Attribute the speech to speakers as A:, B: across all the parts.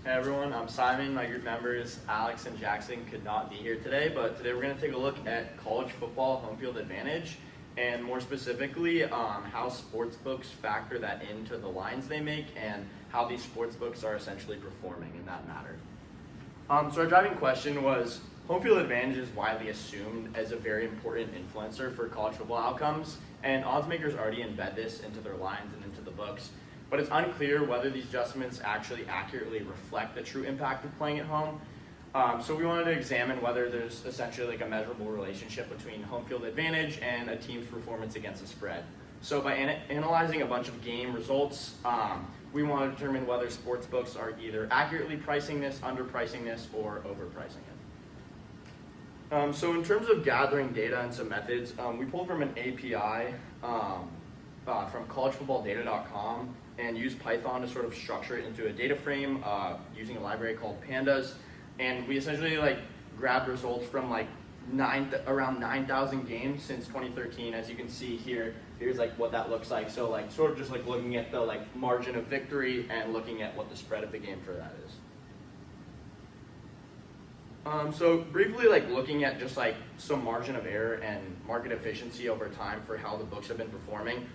A: Hey everyone, I'm Simon. My group members Alex and Jackson could not be here today, but today we're going to take a look at college football home field advantage, and more specifically how sports books factor that into the lines they make and how these sports books are essentially performing in that matter. So our driving question was, home field advantage is widely assumed as a very important influencer for college football outcomes, and odds makers already embed this into their lines and into the books. But it's unclear whether these adjustments actually accurately reflect the true impact of playing at home. So we wanted to examine whether there's essentially like a measurable relationship between home field advantage and a team's performance against the spread. So by analyzing a bunch of game results, we want to determine whether sports books are either accurately pricing this, underpricing this, or overpricing it. So in terms of gathering data and some methods, we pulled from an API from collegefootballdata.com and used Python to sort of structure it into a data frame using a library called pandas. And we essentially grabbed results from around 9,000 games since 2013. As you can see here, here's what that looks like. So sort of just looking at the margin of victory and looking at what the spread of the game for that is. So briefly looking at just some margin of error and market efficiency over time for how the books have been performing.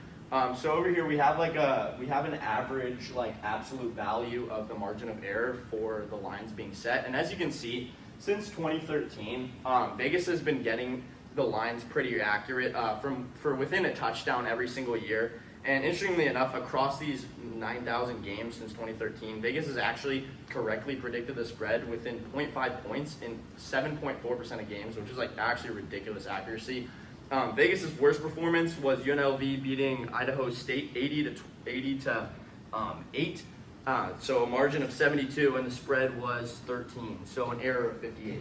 A: So over here we have an average absolute value of the margin of error for the lines being set, and as you can see, since 2013, Vegas has been getting the lines pretty accurate for within a touchdown every single year. And interestingly enough, across these 9,000 games since 2013, Vegas has actually correctly predicted the spread within 0.5 points in 7.4% of games, which is actually ridiculous accuracy. Vegas's worst performance was UNLV beating Idaho State 80 to 8, so a margin of 72, and the spread was 13, so an error of 58.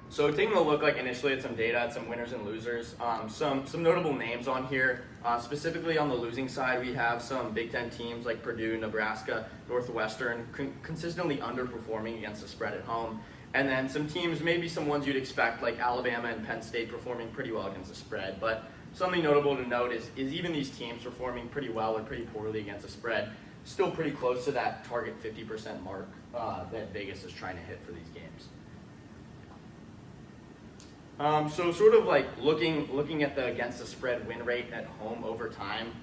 A: So taking a look initially at some data, at some winners and losers, some notable names on here. Specifically on the losing side, we have some Big Ten teams like Purdue, Nebraska, Northwestern, consistently underperforming against the spread at home. And then some teams, maybe some ones you'd expect, like Alabama and Penn State, performing pretty well against the spread. But something notable to note is even these teams performing pretty well or pretty poorly against the spread, still pretty close to that target 50% mark that Vegas is trying to hit for these games. So sort of looking at the against the spread win rate at home over time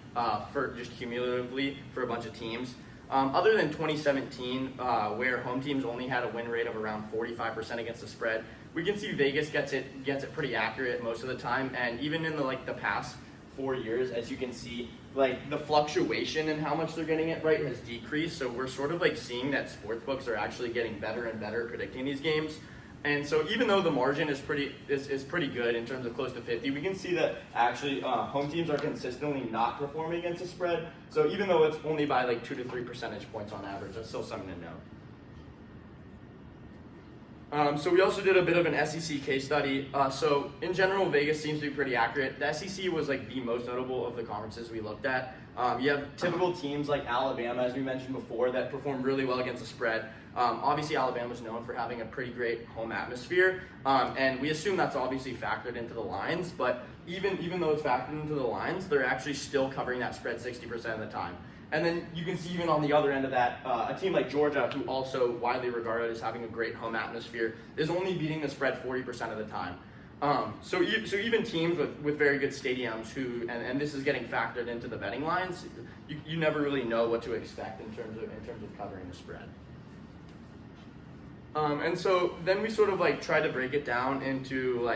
A: for just cumulatively for a bunch of teams. Other than 2017, where home teams only had a win rate of around 45% against the spread, we can see Vegas gets it pretty accurate most of the time. And even in the past 4 years, as you can see, the fluctuation in how much they're getting it right has decreased. So we're sort of seeing that sportsbooks are actually getting better and better at predicting these games. And so even though the margin is pretty good in terms of close to 50, we can see that actually home teams are consistently not performing against the spread. So even though it's only by 2 to 3 percentage points on average, that's still something to note. So we also did a bit of an SEC case study. So in general, Vegas seems to be pretty accurate. The SEC was the most notable of the conferences we looked at. You have typical teams like Alabama, as we mentioned before, that perform really well against the spread. Obviously, Alabama is known for having a pretty great home atmosphere, and we assume that's obviously factored into the lines. But even though it's factored into the lines, they're actually still covering that spread 60% of the time. And then you can see even on the other end of that, a team like Georgia, who also widely regarded as having a great home atmosphere, is only beating the spread 40% of the time. So even teams with very good stadiums and this is getting factored into the betting lines, you never really know what to expect in terms of covering the spread. And so then we sort of try to break it down into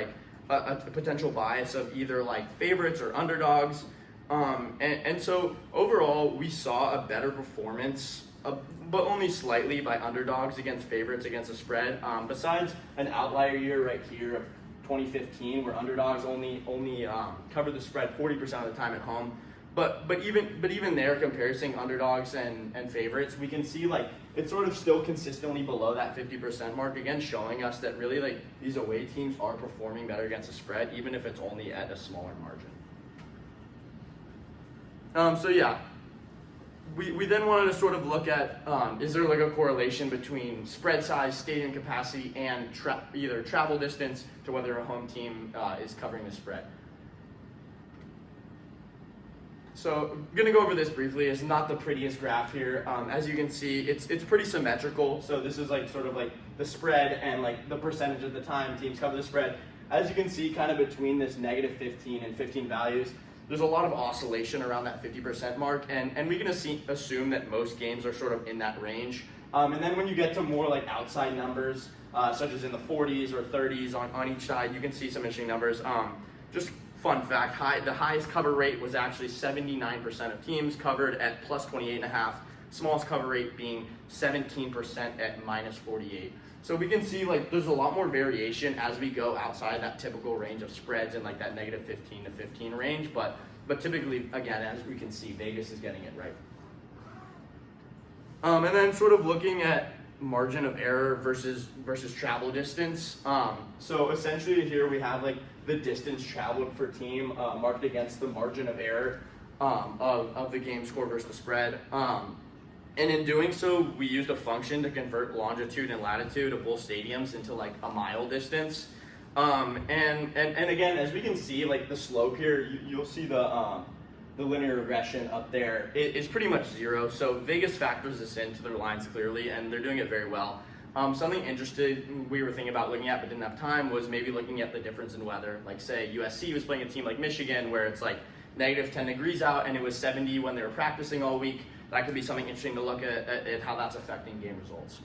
A: a potential bias of either favorites or underdogs. And so overall we saw a better performance, but only slightly, by underdogs against favorites against the spread. Besides an outlier year right here of 2015, where underdogs only covered the spread 40% of the time at home. But even there, comparing underdogs and favorites, we can see it's sort of still consistently below that 50% mark, again showing us that really these away teams are performing better against the spread, even if it's only at a smaller margin. So yeah, we then wanted to sort of look at is there a correlation between spread size, stadium capacity, and either travel distance to whether a home team is covering the spread. So I'm gonna go over this briefly. It's not the prettiest graph here. As you can see, it's pretty symmetrical. So this is like sort of like the spread and like the percentage of the time teams cover the spread. As you can see, kind of between this -15 and 15 values, there's a lot of oscillation around that 50% mark, and we can assume that most games are sort of in that range. And then when you get to more like outside numbers, such as in the 40s or 30s on each side, you can see some interesting numbers. Just fun fact, the highest cover rate was actually 79% of teams covered at plus 28.5, smallest cover rate being 17% at -48. So we can see like there's a lot more variation as we go outside that typical range of spreads in like that -15 to 15 range, but typically, again, as we can see, Vegas is getting it right. And then sort of looking at margin of error versus travel distance. So essentially here we have like the distance traveled per team marked against the margin of error of the game score versus the spread. And in doing so, we used a function to convert longitude and latitude of both stadiums into like a mile distance. And again, as we can see, like the slope here, you'll see the linear regression up there is pretty much 0. So Vegas factors this into their lines clearly, and they're doing it very well. Something interesting we were thinking about looking at but didn't have time was maybe looking at the difference in weather. Like say USC was playing a team like Michigan where it's like -10 degrees out and it was 70 when they were practicing all week. That could be something interesting to look at how that's affecting game results.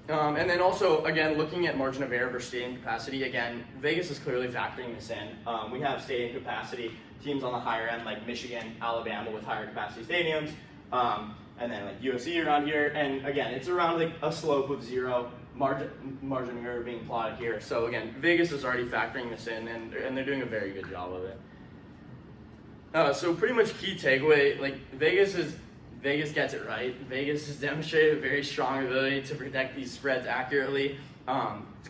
A: And then also, again, looking at margin of error versus stadium capacity, again, Vegas is clearly factoring this in. We have stadium capacity, teams on the higher end like Michigan, Alabama with higher capacity stadiums, and then like USC around here. And again, it's around like a slope of 0, margin of error being plotted here. So again, Vegas is already factoring this in, and they're doing a very good job of it. So pretty much key takeaway, like Vegas gets it right. Vegas has demonstrated a very strong ability to predict these spreads accurately,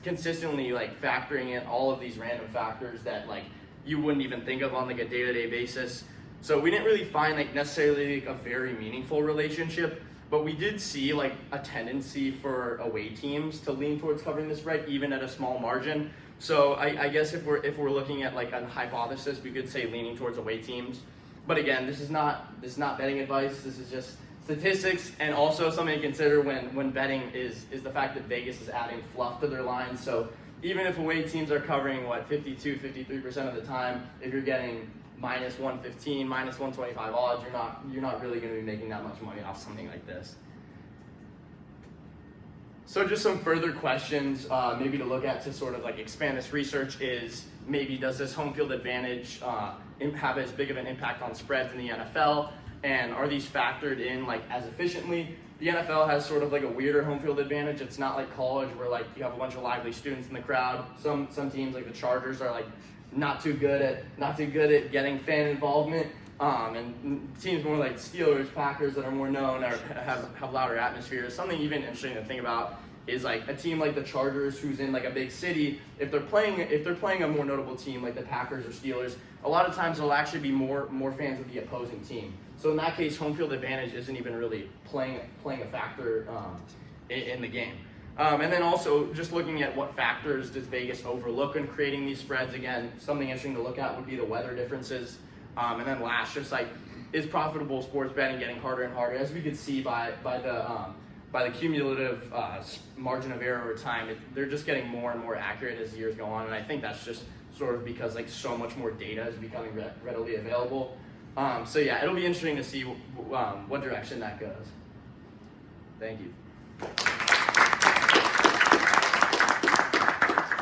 A: consistently like factoring in all of these random factors that like you wouldn't even think of on like a day-to-day basis. So we didn't really find like necessarily like a very meaningful relationship, but we did see like a tendency for away teams to lean towards covering the spread even at a small margin. So I guess if we're looking at like a hypothesis, we could say leaning towards away teams. But again, this is not betting advice. This is just statistics, and also something to consider when betting is the fact that Vegas is adding fluff to their lines. So even if away teams are covering 53% of the time, if you're getting -115, -125 odds, you're not really going to be making that much money off something like this. So just some further questions maybe to look at to sort of like expand this research is maybe does this home field advantage have as big of an impact on spreads in the NFL, and are these factored in like as efficiently? The NFL has sort of like a weirder home field advantage. It's not like college where like you have a bunch of lively students in the crowd. Some teams like the Chargers are like not too good at getting fan involvement. And teams more like Steelers, Packers that are more known or have louder atmospheres. Something even interesting to think about is like a team like the Chargers who's in like a big city. If they're playing a more notable team like the Packers or Steelers, a lot of times there'll actually be more fans of the opposing team. So in that case, home field advantage isn't even really playing a factor in the game. And then also just looking at what factors does Vegas overlook in creating these spreads. Again, something interesting to look at would be the weather differences. And then last, just like, is profitable sports betting getting harder and harder? As we could see by the cumulative margin of error over time, they're just getting more and more accurate as the years go on. And I think that's just sort of because like so much more data is becoming readily available. So yeah, it'll be interesting to see what direction that goes. Thank you.